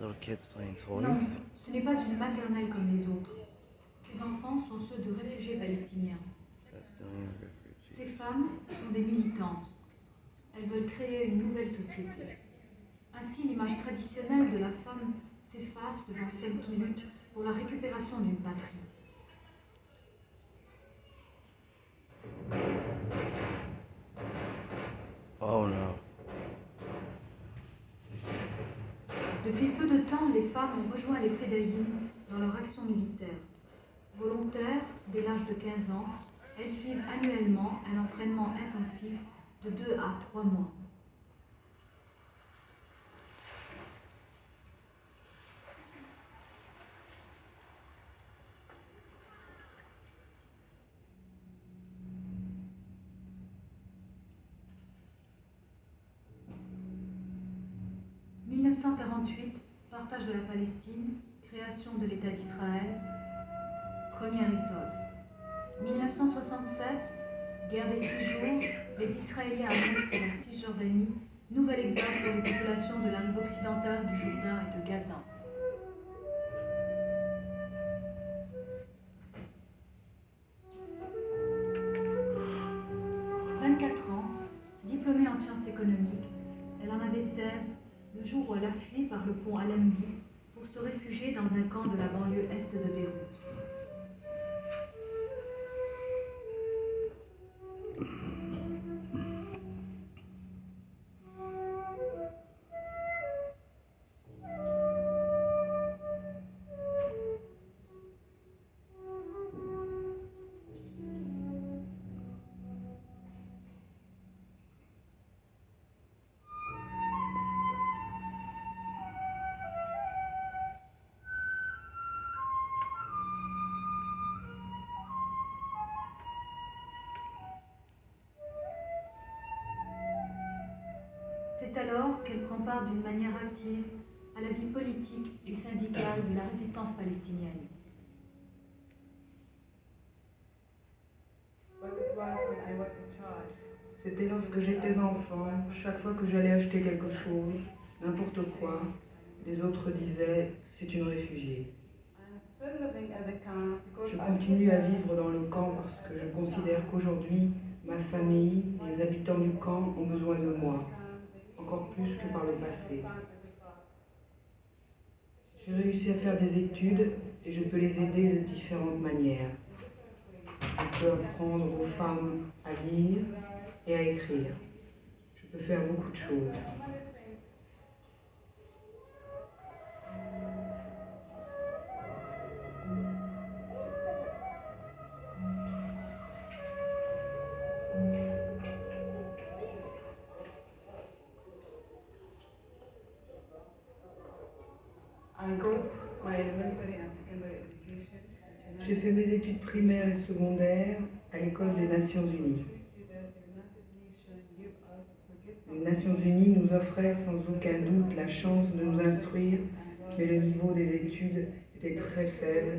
Little kids playing Non, toys. ce n'est pas une maternelle comme les autres. Ces enfants sont ceux de réfugiés palestiniens. Palestinian Ces refugees. femmes sont des militantes. Elles veulent créer une nouvelle société. Ainsi, l'image traditionnelle de la femme s'efface devant celle qui lutte pour la récupération d'une patrie. Oh no. Depuis peu de temps, les femmes ont rejoint les Fedayeen dans leur action militaire. Volontaires, dès l'âge de 15 ans, elles suivent annuellement un entraînement intensif de 2 à 3 mois. « 1948, partage de la Palestine, création de l'État d'Israël, premier exode. 1967, guerre des 6 jours, les Israéliens annexent la Cisjordanie, nouvel exode pour les populations de la rive occidentale du Jourdain et de Gaza. « 24 ans, diplômée en sciences économiques, elle en avait 16 le jour où elle a fui par le pont Allenby pour se réfugier dans un camp de la banlieue est de Beyrouth. C'est alors qu'elle prend part d'une manière active à la vie politique et syndicale de la résistance palestinienne. C'était lorsque j'étais enfant, chaque fois que j'allais acheter quelque chose, n'importe quoi, les autres disaient « c'est une réfugiée ». Je continue à vivre dans le camp parce que je considère qu'aujourd'hui, ma famille, les habitants du camp ont besoin de moi, encore plus que par le passé. J'ai réussi à faire des études et je peux les aider de différentes manières. Je peux apprendre aux femmes à lire et à écrire. Je peux faire beaucoup de choses. J'ai fait mes études primaires et secondaires à l'école des Nations Unies. Les Nations Unies nous offraient sans aucun doute la chance de nous instruire, mais le niveau des études était très faible